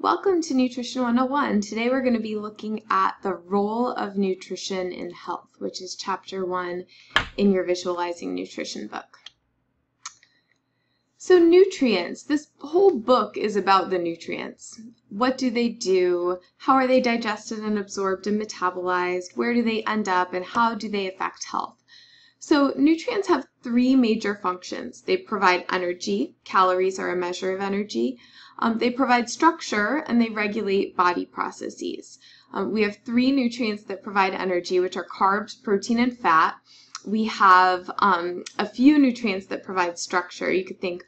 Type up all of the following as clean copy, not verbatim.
Welcome to Nutrition 101. Today we're going to be looking at the role of nutrition in health, which is chapter 1 in your Visualizing Nutrition book. So nutrients, this whole book is about the nutrients. What do they do? How are they digested and absorbed and metabolized? Where do they end up and how do they affect health? So nutrients have three major functions. They provide energy. Calories are a measure of energy. They provide structure and they regulate body processes. We have three nutrients that provide energy, which are carbs, protein, and fat. We have a few nutrients that provide structure. You could think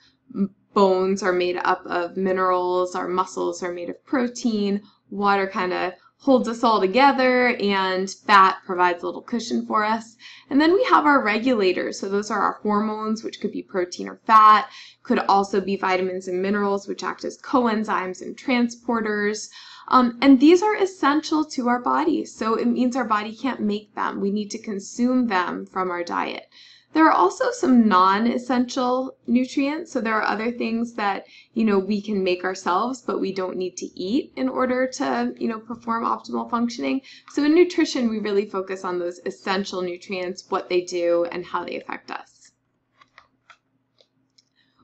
bones are made up of minerals, our muscles are made of protein, water kind of holds us all together, and fat provides a little cushion for us. And then we have our regulators. So those are our hormones, which could be protein or fat, could also be vitamins and minerals, which act as coenzymes and transporters. And these are essential to our body. So it means our body can't make them. We need to consume them from our diet. There are also some non-essential nutrients. So there are other things that, we can make ourselves, but we don't need to eat in order to, perform optimal functioning. So in nutrition, we really focus on those essential nutrients, what they do, and how they affect us.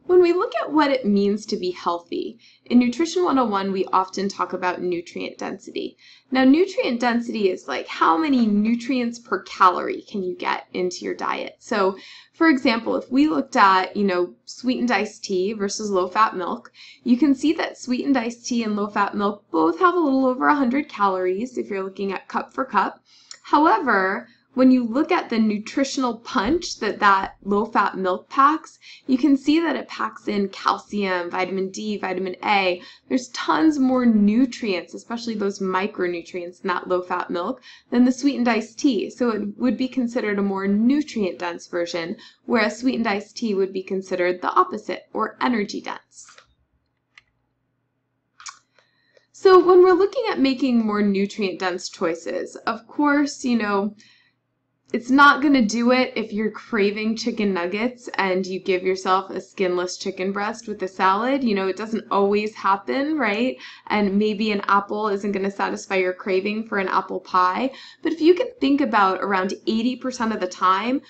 When we look at what it means to be healthy, in Nutrition 101, we often talk about nutrient density. Now, nutrient density is like how many nutrients per calorie can you get into your diet. So, for example, if we looked at, sweetened iced tea versus low-fat milk, you can see that sweetened iced tea and low-fat milk both have a little over 100 calories if you're looking at cup for cup. However, when you look at the nutritional punch that low-fat milk packs, you can see that it packs in calcium, vitamin D, vitamin A. There's tons more nutrients, especially those micronutrients in that low-fat milk, than the sweetened iced tea. So it would be considered a more nutrient-dense version, whereas sweetened iced tea would be considered the opposite, or energy-dense. So when we're looking at making more nutrient-dense choices, of course, it's not going to do it if you're craving chicken nuggets and you give yourself a skinless chicken breast with a salad. It doesn't always happen, right? And maybe an apple isn't going to satisfy your craving for an apple pie. But if you can think about around 80% of the time,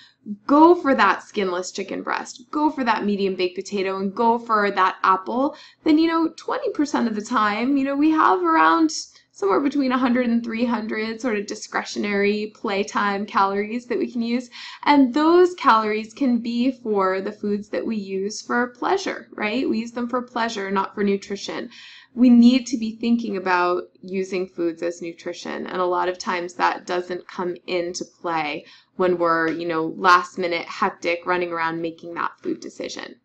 go for that skinless chicken breast, go for that medium baked potato, and go for that apple, then, 20% of the time, we have around somewhere between 100 and 300 sort of discretionary playtime calories that we can use. And those calories can be for the foods that we use for pleasure, right? We use them for pleasure, not for nutrition. We need to be thinking about using foods as nutrition. And a lot of times that doesn't come into play when we're, last minute hectic running around making that food decision.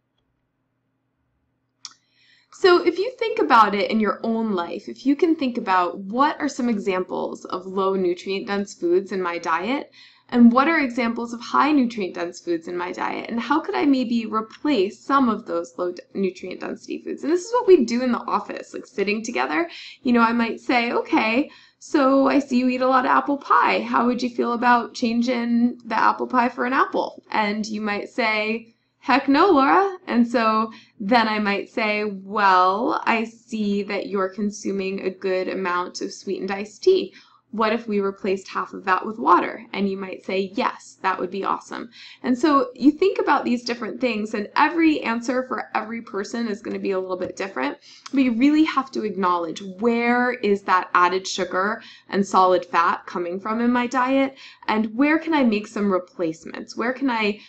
So if you think about it in your own life, if you can think about what are some examples of low nutrient dense foods in my diet, and what are examples of high nutrient dense foods in my diet, and how could I maybe replace some of those low nutrient density foods? And this is what we do in the office, like sitting together. I might say, okay, so I see you eat a lot of apple pie. How would you feel about changing the apple pie for an apple? And you might say, heck no, Laura. And so then I might say, well, I see that you're consuming a good amount of sweetened iced tea. What if we replaced half of that with water? And you might say, yes, that would be awesome. And so you think about these different things, and every answer for every person is going to be a little bit different. But you really have to acknowledge, where is that added sugar and solid fat coming from in my diet? And where can I make some replacements? Where can I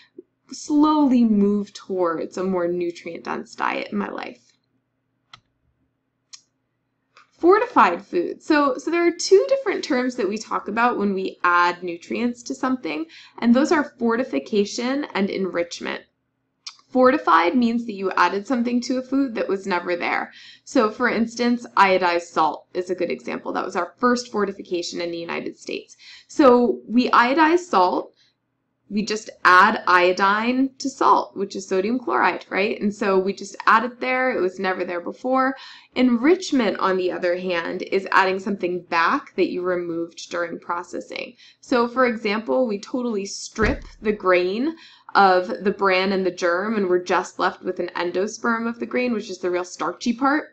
slowly move towards a more nutrient-dense diet in my life? Fortified foods. So there are two different terms that we talk about when we add nutrients to something, and those are fortification and enrichment. Fortified means that you added something to a food that was never there. So for instance, iodized salt is a good example. That was our first fortification in the United States. So we iodize salt. We just add iodine to salt, which is sodium chloride, right? And so we just add it there. It was never there before. Enrichment, on the other hand, is adding something back that you removed during processing. So for example, we totally strip the grain of the bran and the germ, and we're just left with an endosperm of the grain, which is the real starchy part.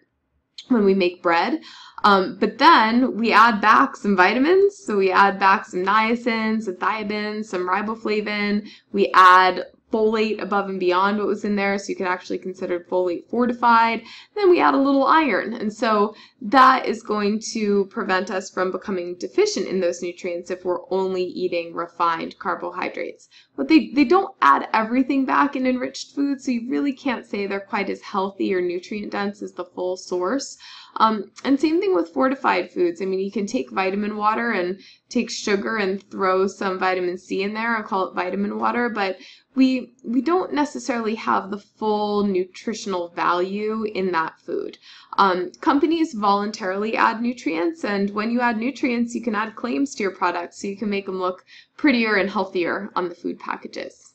when we make bread. But then we add back some vitamins. So we add back some niacin, some thiamine, some riboflavin. We add folate above and beyond what was in there, so you can actually consider folate fortified. Then we add a little iron, and so that is going to prevent us from becoming deficient in those nutrients if we're only eating refined carbohydrates. But they don't add everything back in enriched foods, so you really can't say they're quite as healthy or nutrient dense as the full source. And same thing with fortified foods. I mean, you can take vitamin water and take sugar and throw some vitamin C in there and call it vitamin water, but we don't necessarily have the full nutritional value in that food. Companies voluntarily add nutrients, and when you add nutrients, you can add claims to your products, so you can make them look prettier and healthier on the food packages.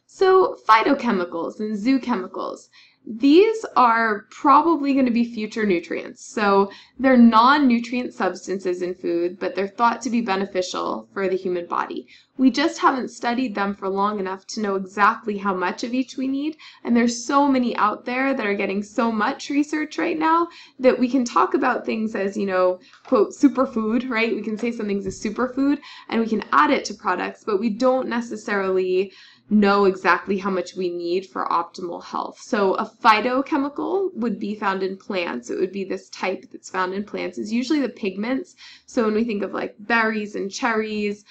So phytochemicals and zoochemicals. These are probably going to be future nutrients. So they're non-nutrient substances in food, but they're thought to be beneficial for the human body. We just haven't studied them for long enough to know exactly how much of each we need, and there's so many out there that are getting so much research right now that we can talk about things as, you know, quote, superfood, right? We can say something's a superfood and we can add it to products, but we don't necessarily know exactly how much we need for optimal health. So a phytochemical would be found in plants. It would be this type that's found in plants. It's usually the pigments. So when we think of like berries and cherries,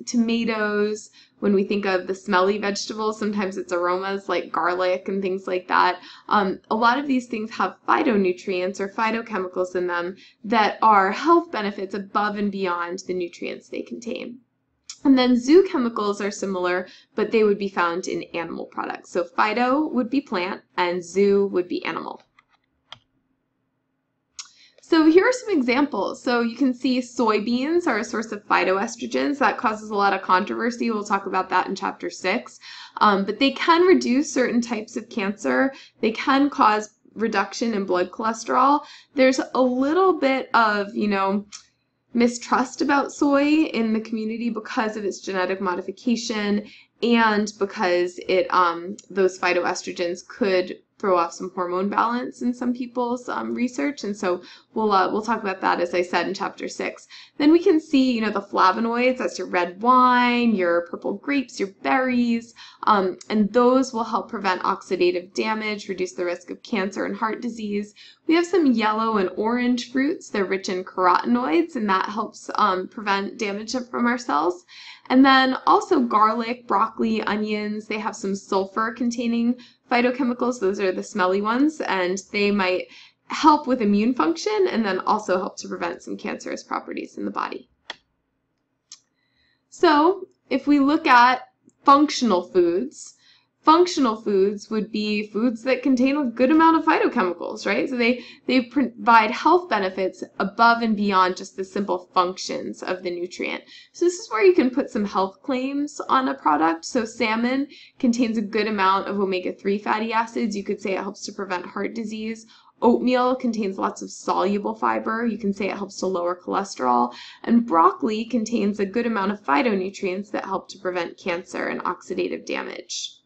tomatoes, when we think of the smelly vegetables, sometimes it's aromas like garlic and things like that. A lot of these things have phytonutrients or phytochemicals in them that are health benefits above and beyond the nutrients they contain. And then zoochemicals are similar, but they would be found in animal products. So phyto would be plant and zoo would be animal. So here are some examples. So you can see soybeans are a source of phytoestrogens. That causes a lot of controversy. We'll talk about that in chapter 6. But they can reduce certain types of cancer. They can cause reduction in blood cholesterol. There's a little bit of, mistrust about soy in the community because of its genetic modification and because it those phytoestrogens could throw off some hormone balance in some people's research, and so we'll talk about that, as I said, in chapter 6. Then we can see, the flavonoids. That's your red wine, your purple grapes, your berries, and those will help prevent oxidative damage, reduce the risk of cancer and heart disease. We have some yellow and orange fruits. They're rich in carotenoids, and that helps prevent damage from our cells. And then also garlic, broccoli, onions, they have some sulfur-containing phytochemicals. Those are the smelly ones, and they might help with immune function and then also help to prevent some cancerous properties in the body. So if we look at functional foods would be foods that contain a good amount of phytochemicals, right? So they provide health benefits above and beyond just the simple functions of the nutrient. So this is where you can put some health claims on a product. So salmon contains a good amount of omega-3 fatty acids. You could say it helps to prevent heart disease. Oatmeal contains lots of soluble fiber. You can say it helps to lower cholesterol. And broccoli contains a good amount of phytonutrients that help to prevent cancer and oxidative damage.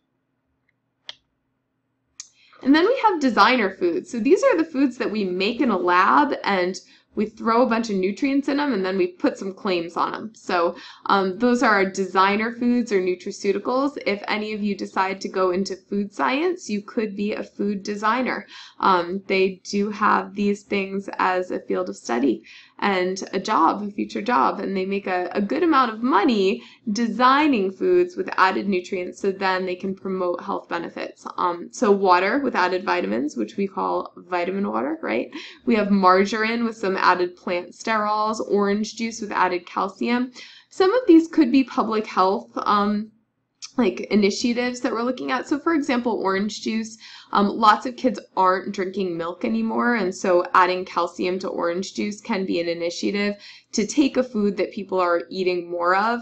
And then we have designer foods. So these are the foods that we make in a lab and we throw a bunch of nutrients in them and then we put some claims on them. So those are our designer foods or nutraceuticals. If any of you decide to go into food science, you could be a food designer. They do have these things as a field of study and a job, a future job, and they make a good amount of money designing foods with added nutrients so then they can promote health benefits. So water with added vitamins, which we call vitamin water, right? We have margarine with some added plant sterols, orange juice with added calcium. Some of these could be public health like initiatives that we're looking at. So for example, orange juice, lots of kids aren't drinking milk anymore, and so adding calcium to orange juice can be an initiative to take a food that people are eating more of,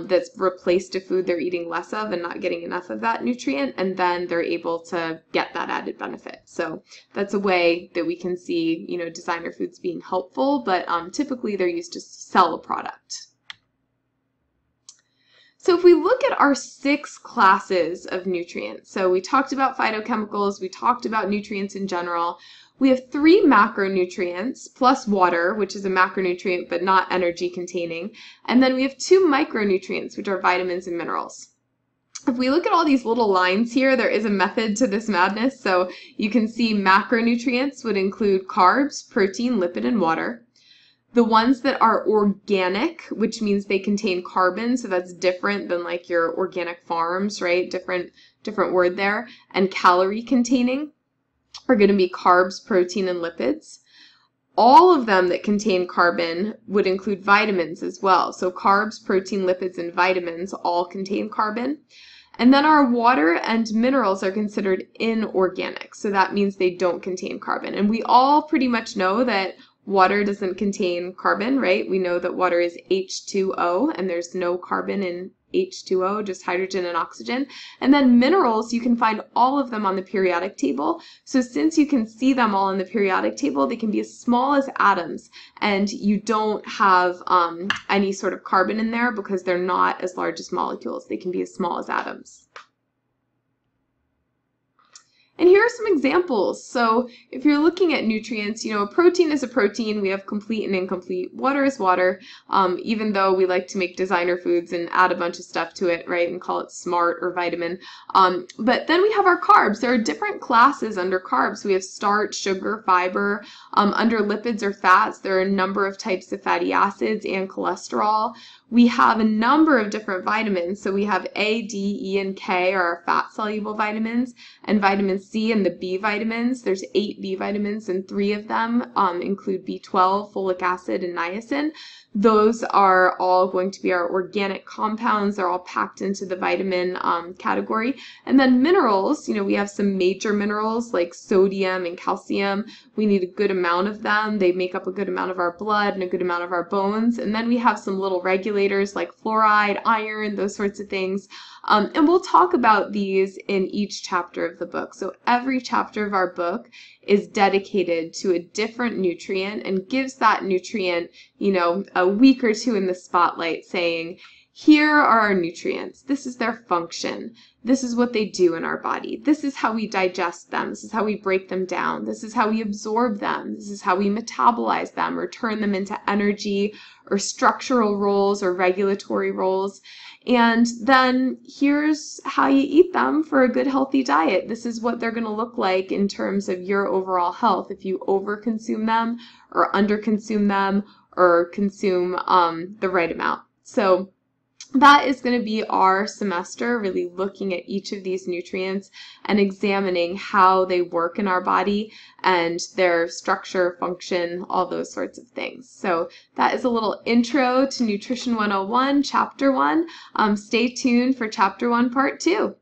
that's replaced a food they're eating less of and not getting enough of that nutrient, and then they're able to get that added benefit. So that's a way that we can see, designer foods being helpful, but typically they're used to sell a product. So if we look at our 6 classes of nutrients, so we talked about phytochemicals, we talked about nutrients in general. We have 3 macronutrients plus water, which is a macronutrient but not energy containing. And then we have 2 micronutrients, which are vitamins and minerals. If we look at all these little lines here, there is a method to this madness. So you can see macronutrients would include carbs, protein, lipid, and water. The ones that are organic, which means they contain carbon, so that's different than like your organic farms, right? Different word there. And calorie containing are going to be carbs, protein, and lipids. All of them that contain carbon would include vitamins as well. So carbs, protein, lipids, and vitamins all contain carbon. And then our water and minerals are considered inorganic. So that means they don't contain carbon. And we all pretty much know that water doesn't contain carbon, right? We know that water is H2O and there's no carbon in H2O, just hydrogen and oxygen. And then minerals, you can find all of them on the periodic table. So since you can see them all in the periodic table, they can be as small as atoms, and you don't have any sort of carbon in there because they're not as large as molecules. They can be as small as atoms. And here are some examples. So if you're looking at nutrients, a protein is a protein. We have complete and incomplete. Water is water, even though we like to make designer foods and add a bunch of stuff to it, right, and call it smart or vitamin. But then we have our carbs. There are different classes under carbs. We have starch, sugar, fiber. Under lipids or fats, there are a number of types of fatty acids and cholesterol. We have a number of different vitamins. So we have A, D, E, and K are our fat-soluble vitamins, and vitamin C and the B vitamins. There's 8 B vitamins, and 3 of them include B12, folic acid, and niacin. Those are all going to be our organic compounds. They're all packed into the vitamin category. And then minerals, we have some major minerals like sodium and calcium. We need a good amount of them. They make up a good amount of our blood and a good amount of our bones. And then we have some little regulators like fluoride, iron, those sorts of things. And we'll talk about these in each chapter of the book. So every chapter of our book is dedicated to a different nutrient and gives that nutrient, a week or 2 in the spotlight, saying, here are our nutrients. This is their function. This is what they do in our body. This is how we digest them. This is how we break them down. This is how we absorb them. This is how we metabolize them or turn them into energy or structural roles or regulatory roles. And then here's how you eat them for a good healthy diet. This is what they're going to look like in terms of your overall health if you overconsume them or underconsume them or consume the right amount. So that is going to be our semester, really looking at each of these nutrients and examining how they work in our body and their structure, function, all those sorts of things. So that is a little intro to Nutrition 101, Chapter 1. Stay tuned for Chapter 1, Part 2.